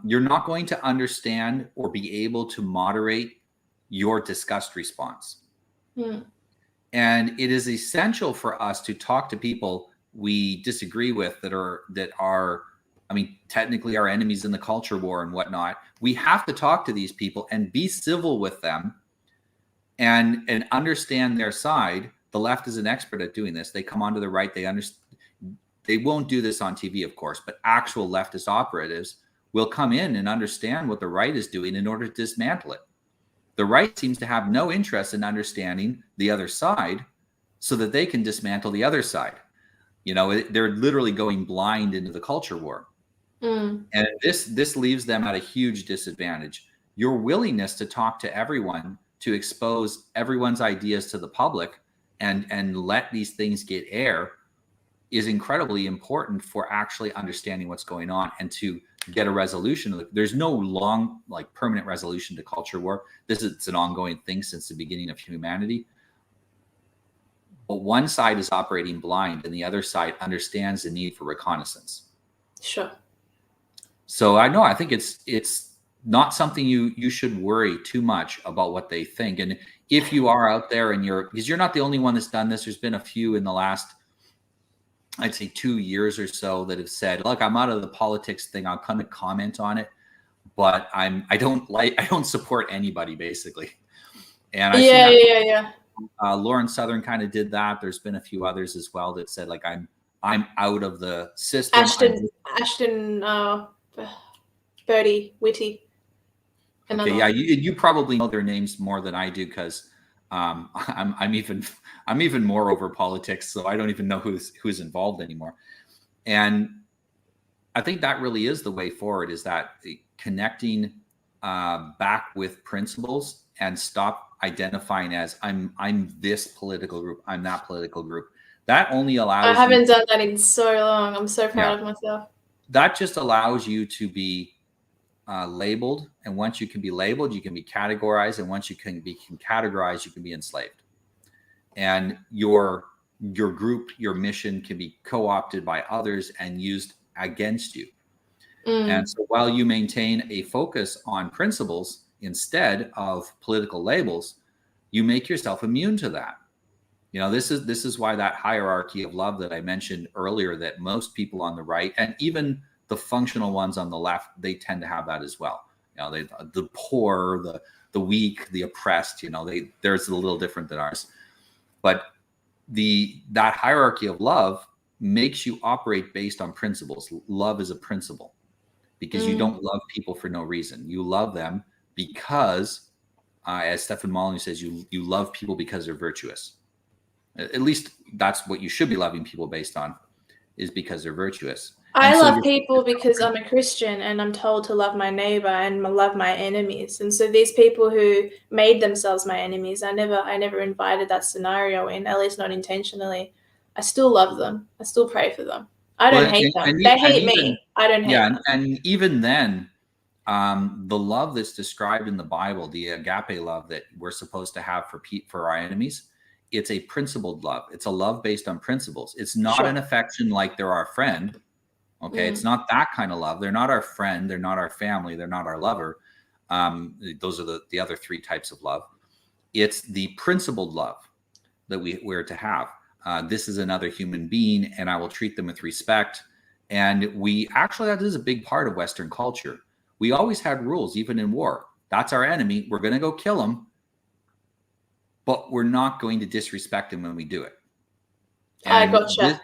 you're not going to understand or be able to moderate your disgust response. And it is essential for us to talk to people we disagree with that are, I mean, technically our enemies in the culture war and whatnot. We have to talk to these people and be civil with them and understand their side. The left is an expert at doing this. They come onto the right. They won't do this on TV, of course, but actual leftist operatives will come in and understand what the right is doing in order to dismantle it. The right seems to have no interest in understanding the other side so that they can dismantle the other side. You know, they're literally going blind into the culture war. And this leaves them at a huge disadvantage. Your willingness to talk to everyone, to expose everyone's ideas to the public and let these things get air is incredibly important for actually understanding what's going on and to get a resolution. There's no long, like, permanent resolution to culture war. It's an ongoing thing since the beginning of humanity. But one side is operating blind and the other side understands the need for reconnaissance. Sure. So I think it's not something you should worry too much about what they think. And if you are out there and because you're not the only one that's done this, there's been a few in the last, I'd say 2 years or so that have said, look, I'm out of the politics thing. I'll kind of comment on it, but I don't support anybody, basically. And I yeah. Lauren Southern kind of did that. There's been a few others as well that said, like, I'm out of the system. Ashton, Birdie, Whitty. Okay, yeah, you probably know their names more than I do because I'm even more over politics, so I don't even know who's involved anymore. And I think that really is the way forward, is that connecting back with principles and stop identifying as I'm this political group, I'm that political group. That only allows. I haven't done that in so long. I'm so proud of myself. That just allows you to be labeled, and once you can be labeled, you can be categorized, and once you can be categorized, you can be enslaved. And your group, your mission can be co-opted by others and used against you. And so while you maintain a focus on principles instead of political labels, you make yourself immune to that. You know, this is why that hierarchy of love that I mentioned earlier, that most people on the right and even the functional ones on the left, they tend to have that as well. You know, the poor, the weak, the oppressed, you know, theirs is a little different than ours. But that hierarchy of love makes you operate based on principles. Love is a principle, because you don't love people for no reason. You love them because, as Stefan Molyneux says, you love people because they're virtuous. At least that's what you should be loving people based on, is because they're virtuous. I love people because I'm a Christian and I'm told to love my neighbor and love my enemies. And so these people who made themselves my enemies, I never invited that scenario in, at least not intentionally. I still love them. I still pray for them. I don't hate them. They hate me. I don't hate them. And even then, the love that's described in the Bible, the agape love that we're supposed to have for our enemies, it's a principled love. It's a love based on principles. It's not an affection like they're our friend. Okay, it's not that kind of love. They're not our friend. They're not our family. They're not our lover. Those are the other three types of love. It's the principled love that we're to have. This is another human being, and I will treat them with respect. And that is a big part of Western culture. We always had rules, even in war. That's our enemy. We're going to go kill him. but we're not going to disrespect him when we do it. I And gotcha.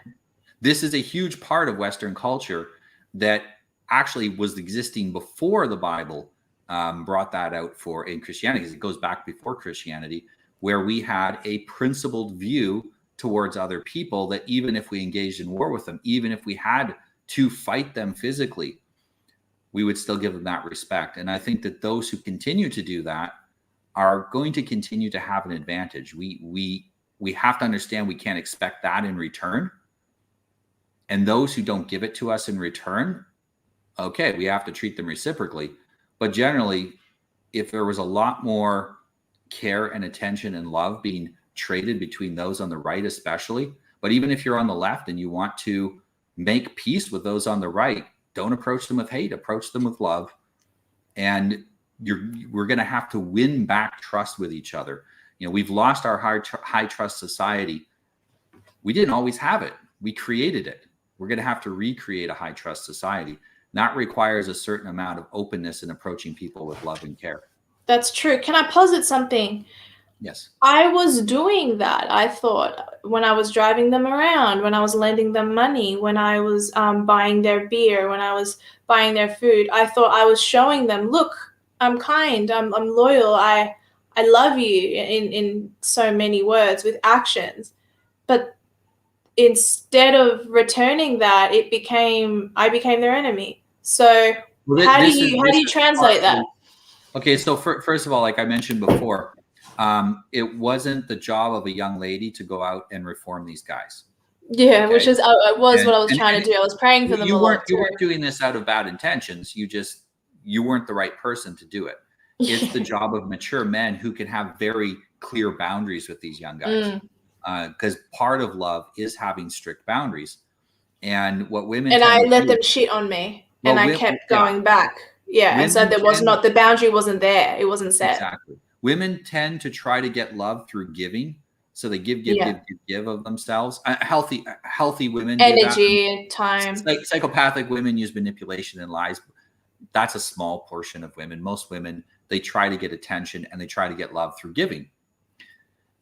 this is a huge part of Western culture that actually was existing before the Bible brought that out for in Christianity, because it goes back before Christianity, where we had a principled view towards other people, that even if we engaged in war with them, even if we had to fight them physically, we would still give them that respect. And I think that those who continue to do that are going to continue to have an advantage. We have to understand we can't expect that in return. And those who don't give it to us in return, okay, we have to treat them reciprocally. But generally, if there was a lot more care and attention and love being traded between those on the right, especially, but even if you're on the left and you want to make peace with those on the right, don't approach them with hate, approach them with love. And we're going to have to win back trust with each other. You know, we've lost our high trust society. We didn't always have it. We created it. We're going to have to recreate a high trust society. That requires a certain amount of openness in approaching people with love and care. That's true. Can I posit something? Yes. I was doing that. I thought when I was driving them around, when I was lending them money, when I was buying their beer, when I was buying their food, I thought I was showing them, look, I'm kind, I'm loyal, I love you in so many words with actions. But instead of returning that, I became their enemy. So how do you translate that? Okay, so first of all, like I mentioned before, it wasn't the job of a young lady to go out and reform these guys. Yeah, okay? Which is what I was trying to do. I was praying for them a lot. You weren't doing this out of bad intentions. You weren't the right person to do it. It's the job of mature men who can have very clear boundaries with these young guys. Because part of love is having strict boundaries. And what women and I let them shit on me, and I kept going back. Yeah, and so the boundary wasn't there. It wasn't set. Exactly. Women tend to try to get love through giving. So they give of themselves. Healthy women energy, time. Psychopathic women use manipulation and lies. That's a small portion of women. Most women, they try to get attention and they try to get love through giving.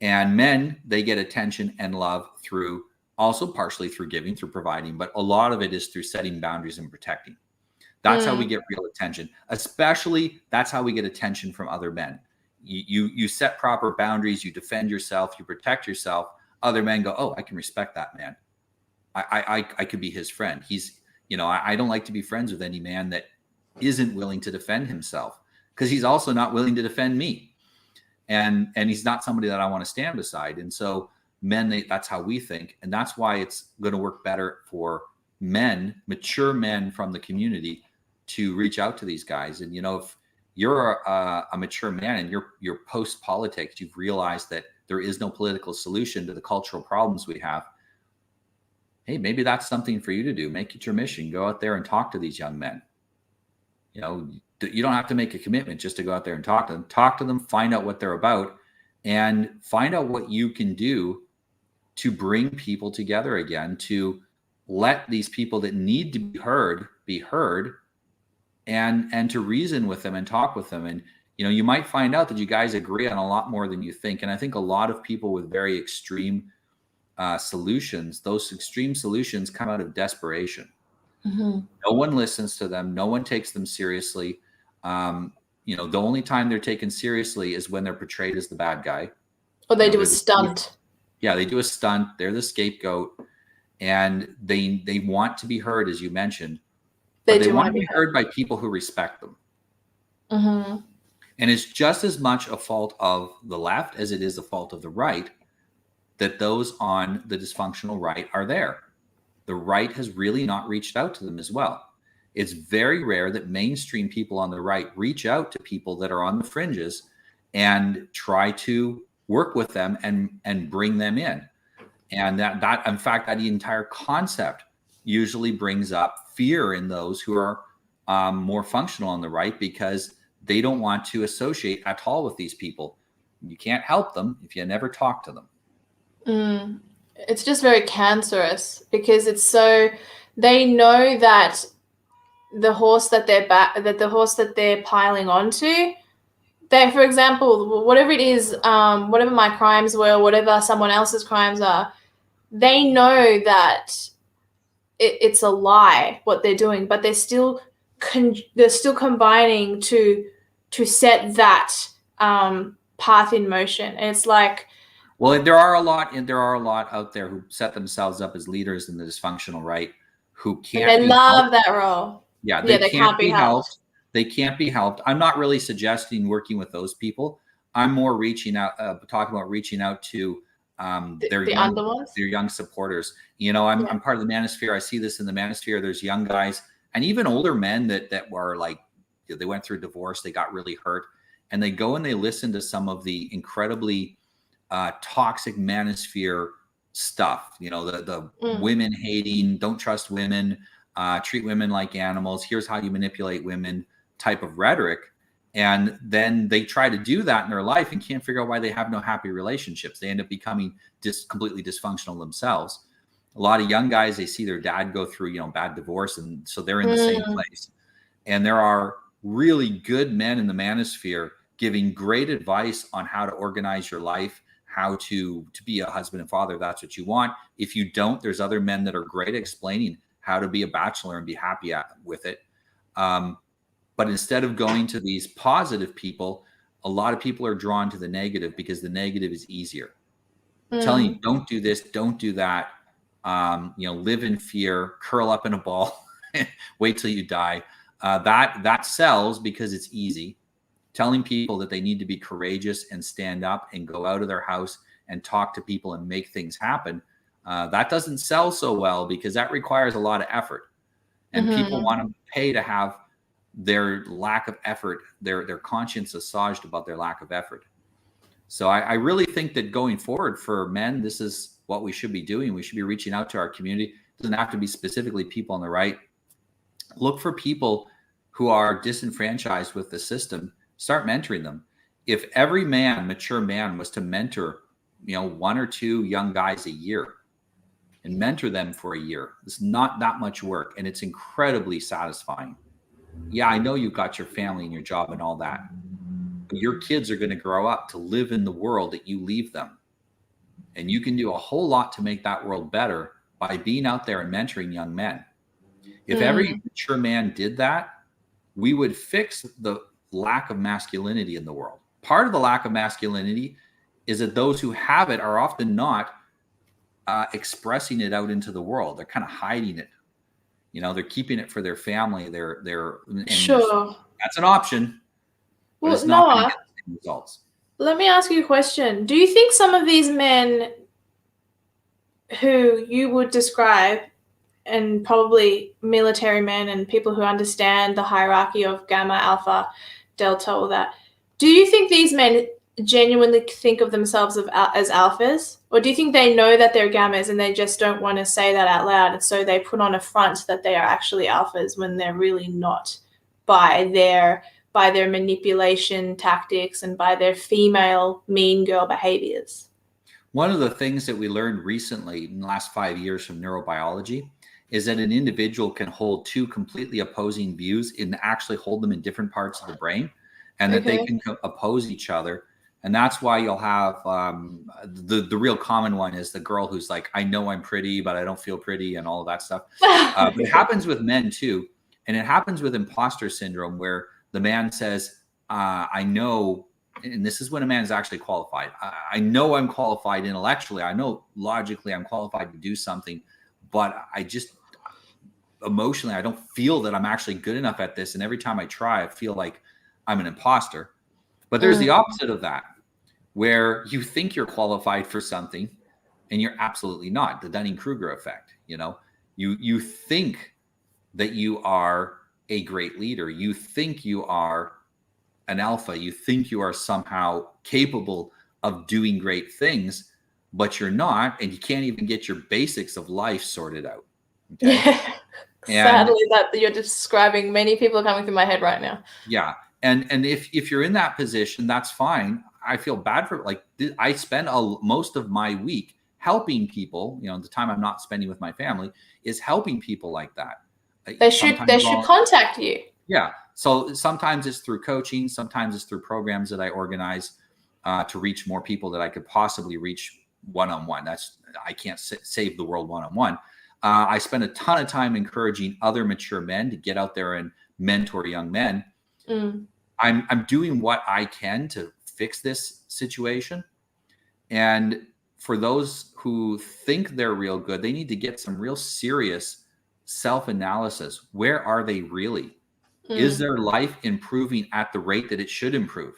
And men, they get attention and love through also partially through giving, through providing, but a lot of it is through setting boundaries and protecting. That's how we get real attention. Especially, that's how we get attention from other men. You set proper boundaries, you defend yourself, you protect yourself. Other men go, oh, I can respect that man. I could be his friend. I don't like to be friends with any man that isn't willing to defend himself, because he's also not willing to defend me. And he's not somebody that I want to stand beside. And so men, that's how we think. And that's why it's going to work better for men, mature men from the community, to reach out to these guys. And, if you're a mature man and you're post-politics, you've realized that there is no political solution to the cultural problems we have. Hey, maybe that's something for you to do. Make it your mission. Go out there and talk to these young men. You don't have to make a commitment just to go out there and talk to them. Talk to them, find out what they're about, and find out what you can do to bring people together again, to let these people that need to be heard, and to reason with them and talk with them. And, you might find out that you guys agree on a lot more than you think. And I think a lot of people with very extreme solutions, those extreme solutions come out of desperation. Mm-hmm. No one listens to them. No one takes them seriously. The only time they're taken seriously is when they're portrayed as the bad guy. Or they do a stunt. Yeah, they do a stunt. They're the scapegoat. And they want to be heard, as you mentioned. They want to be heard by people who respect them. Mm-hmm. And it's just as much a fault of the left as it is a fault of the right that those on the dysfunctional right are there. The right has really not reached out to them as well. It's very rare that mainstream people on the right reach out to people that are on the fringes and try to work with them and bring them in. And that in fact, that entire concept usually brings up fear in those who are more functional on the right, because they don't want to associate at all with these people. You can't help them if you never talk to them. It's just very cancerous, because they know that the horse that they're piling onto, they, for example, whatever it is, whatever my crimes were, whatever someone else's crimes are, they know that it's a lie what they're doing, but they're still combining to set that path in motion. And it's like, well, there are a lot out there who set themselves up as leaders in the dysfunctional right who can't. And they love that role. Yeah, they can't be helped. They can't be helped. I'm not really suggesting working with those people. I'm more reaching out, talking about reaching out to their young supporters. You know, I'm part of the manosphere. I see this in the manosphere. There's young guys and even older men that were like, they went through divorce, they got really hurt, and they go and they listen to some of the incredibly toxic manosphere stuff. You know, the women hating, don't trust women, treat women like animals. Here's how you manipulate women type of rhetoric. And then they try to do that in their life and can't figure out why they have no happy relationships. They end up becoming completely dysfunctional themselves. A lot of young guys, they see their dad go through, you know, bad divorce, and so they're in the same place. And there are really good men in the manosphere giving great advice on how to organize your life, how to be a husband and father if that's what you want. If you don't, there's other men that are great at explaining how to be a bachelor and be happy with it. But instead of going to these positive people, a lot of people are drawn to the negative because the negative is easier. Telling you, don't do this, don't do that. You know, live in fear, curl up in a ball, wait till you die. That sells because it's easy. Telling people that they need to be courageous and stand up and go out of their house and talk to people and make things happen. That doesn't sell so well because that requires a lot of effort. And people want to pay to have their lack of effort, their conscience assuaged about their lack of effort. So I really think that going forward for men, this is what we should be doing. We should be reaching out to our community. It doesn't have to be specifically people on the right. Look for people who are disenfranchised with the system. Start mentoring them. If every mature man was to mentor, you know, 1 or 2 young guys a year and mentor them for a year, it's not that much work, and it's incredibly satisfying. Yeah, I know you've got your family and your job and all that, but your kids are going to grow up to live in the world that you leave them. And you can do a whole lot to make that world better by being out there and mentoring young men. If every mature man did that, we would fix the lack of masculinity in the world. Part of the lack of masculinity is that those who have it are often not expressing it out into the world. They're kind of hiding it. You know, they're keeping it for their family. Sure. That's an option. But it's not going to get the same results. Let me ask you a question. Do you think some of these men who you would describe, and probably military men and people who understand the hierarchy of gamma, alpha, delta, all that, do you think these men genuinely think of themselves as alphas? Or do you think they know that they're gammas and they just don't want to say that out loud, and so they put on a front that they are actually alphas when they're really not, by their manipulation tactics and by their female mean girl behaviors? One of the things that we learned recently in the last 5 years from neurobiology is that an individual can hold 2 completely opposing views and actually hold them in different parts of the brain, and that they can oppose each other. And that's why you'll have the real common one is the girl who's like, I know I'm pretty, but I don't feel pretty, and all of that stuff. But it happens with men too. And it happens with imposter syndrome, where the man says, I know, and this is when a man is actually qualified. I know I'm qualified intellectually. I know logically I'm qualified to do something, but I just emotionally, I don't feel that I'm actually good enough at this. And every time I try, I feel like I'm an imposter. But there's the opposite of that, where you think you're qualified for something and you're absolutely not. The Dunning-Kruger effect. You know, you think that you are a great leader. You think you are an alpha. You think you are somehow capable of doing great things, but you're not, and you can't even get your basics of life sorted out. Okay? Sadly, that you're describing, many people coming through my head right now. Yeah. And if you're in that position, that's fine. I feel bad for, like, I spend most of my week helping people. You know, the time I'm not spending with my family is helping people like that. They should contact you. Yeah. So sometimes it's through coaching, sometimes it's through programs that I organize to reach more people that I could possibly reach one-on-one. I can't save the world one-on-one. I spend a ton of time encouraging other mature men to get out there and mentor young men. I'm doing what I can to fix this situation. And for those who think they're real good, they need to get some real serious self-analysis. Where are they really? Is their life improving at the rate that it should improve?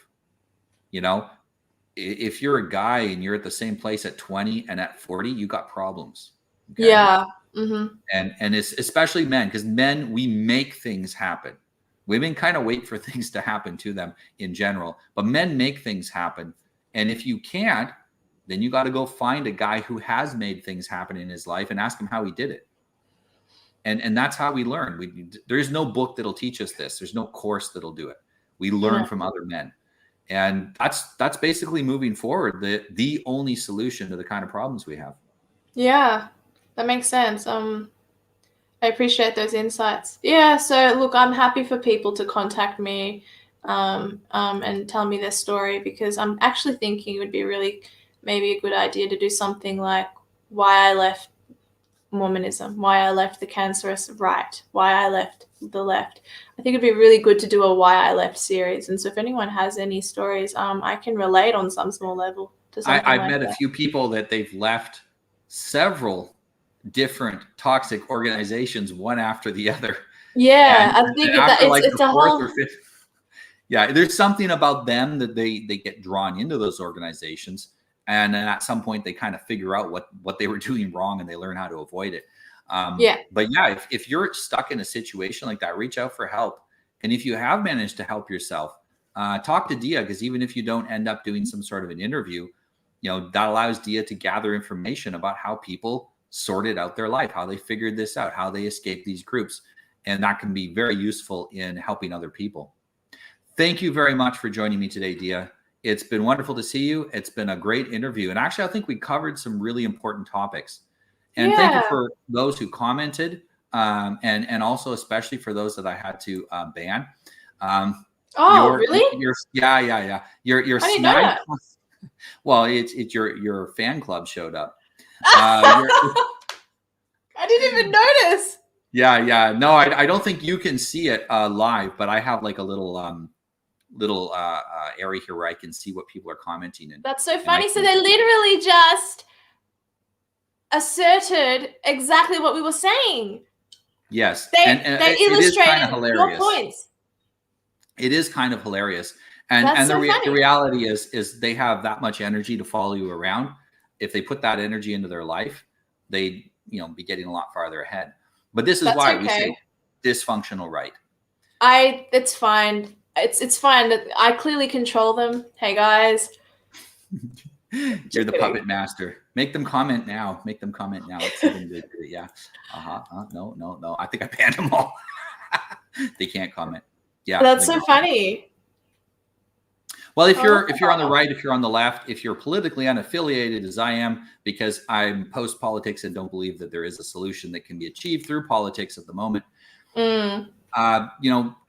You know, if you're a guy and you're at the same place at 20 and at 40, you got problems. Okay? Yeah. And it's especially men, because men, we make things happen. Women kind of wait for things to happen to them in general, but men make things happen. And if you can't, then you got to go find a guy who has made things happen in his life and ask him how he did it. And that's how we learn. There's no book that'll teach us this. There's no course that'll do it. We learn from other men. And that's basically moving forward, the only solution to the kind of problems we have. Yeah, that makes sense. I appreciate those insights. Yeah, so look, I'm happy for people to contact me and tell me their story, because I'm actually thinking it would be really maybe a good idea to do something like why I left Mormonism, why I left the cancerous right, why I left the left. I think it'd be really good to do a why I left series. And so if anyone has any stories, I can relate on some small level to something I've like met that. a few people that they've left several different toxic organizations, one after the other. Yeah, And I think after it's the a fourth whole... or fifth, yeah, there's something about them that they get drawn into those organizations. And then at some point they kind of figure out what they were doing wrong, and they learn how to avoid it. But yeah, if you're stuck in a situation like that, reach out for help. And if you have managed to help yourself, talk to Dia, because even if you don't end up doing some sort of an interview, that allows Dia to gather information about how people sorted out their life, how they figured this out, how they escaped these groups. And that can be very useful in helping other people. Thank you very much for joining me today, Dia. It's been wonderful to see you. It's been a great interview. And actually, I think we covered some really important topics. And thank you for those who commented, and also especially for those that I had to ban. Really? Yeah. Your I didn't know that. Well, it's your fan club showed up. I didn't even notice. Yeah. No, I don't think you can see it live, but I have like a little area here where I can see what people are commenting in. That's so funny. So they literally just asserted exactly what we were saying. Yes. They illustrated your points. It is kind of hilarious. And the reality is they have that much energy to follow you around. If they put that energy into their life, they'd be getting a lot farther ahead. But this is why we say dysfunctional right. It's fine. It's fine. I clearly control them. Hey guys. You're the puppet master. Make them comment now. Let's see them do it. Yeah. No. I think I banned them all. They can't comment. Yeah. That's so funny. Well, if you're on the right, if you're on the left, if you're politically unaffiliated as I am, because I'm post politics and don't believe that there is a solution that can be achieved through politics at the moment,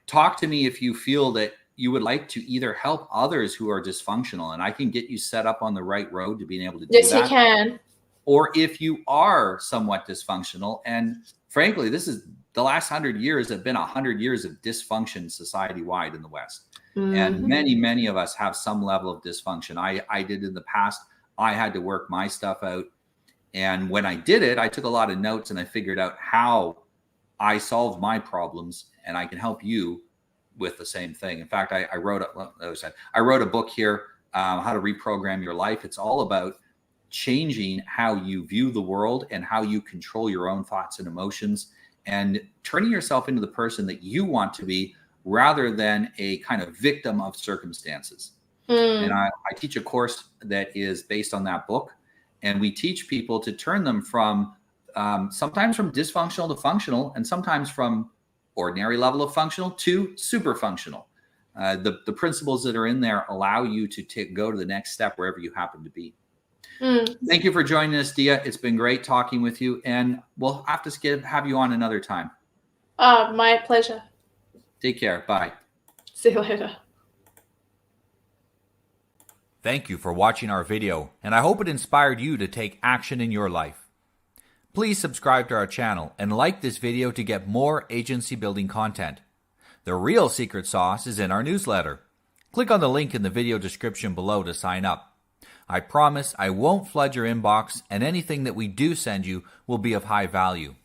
talk to me if you feel that you would like to either help others who are dysfunctional, and I can get you set up on the right road to being able to do that. Yes, you can. Or if you are somewhat dysfunctional, and frankly, this is the last 100 years have been 100 years of dysfunction society-wide in the West. And many of us have some level of dysfunction. I did in the past. I had to work my stuff out. And when I did it, I took a lot of notes and I figured out how I solved my problems, and I can help you with the same thing. In fact, I wrote a book here, How to Reprogram Your Life. It's all about changing how you view the world and how you control your own thoughts and emotions, and turning yourself into the person that you want to be, rather than a kind of victim of circumstances. And I teach a course that is based on that book. And we teach people to turn them from sometimes from dysfunctional to functional, and sometimes from ordinary level of functional to super functional. The principles that are in there allow you to go to the next step wherever you happen to be. Thank you for joining us, Dia. It's been great talking with you, and we'll have to have you on another time. My pleasure. Take care. Bye. See you later. Thank you for watching our video, and I hope it inspired you to take action in your life. Please subscribe to our channel and like this video to get more agency building content. The real secret sauce is in our newsletter. Click on the link in the video description below to sign up. I promise I won't flood your inbox, and anything that we do send you will be of high value.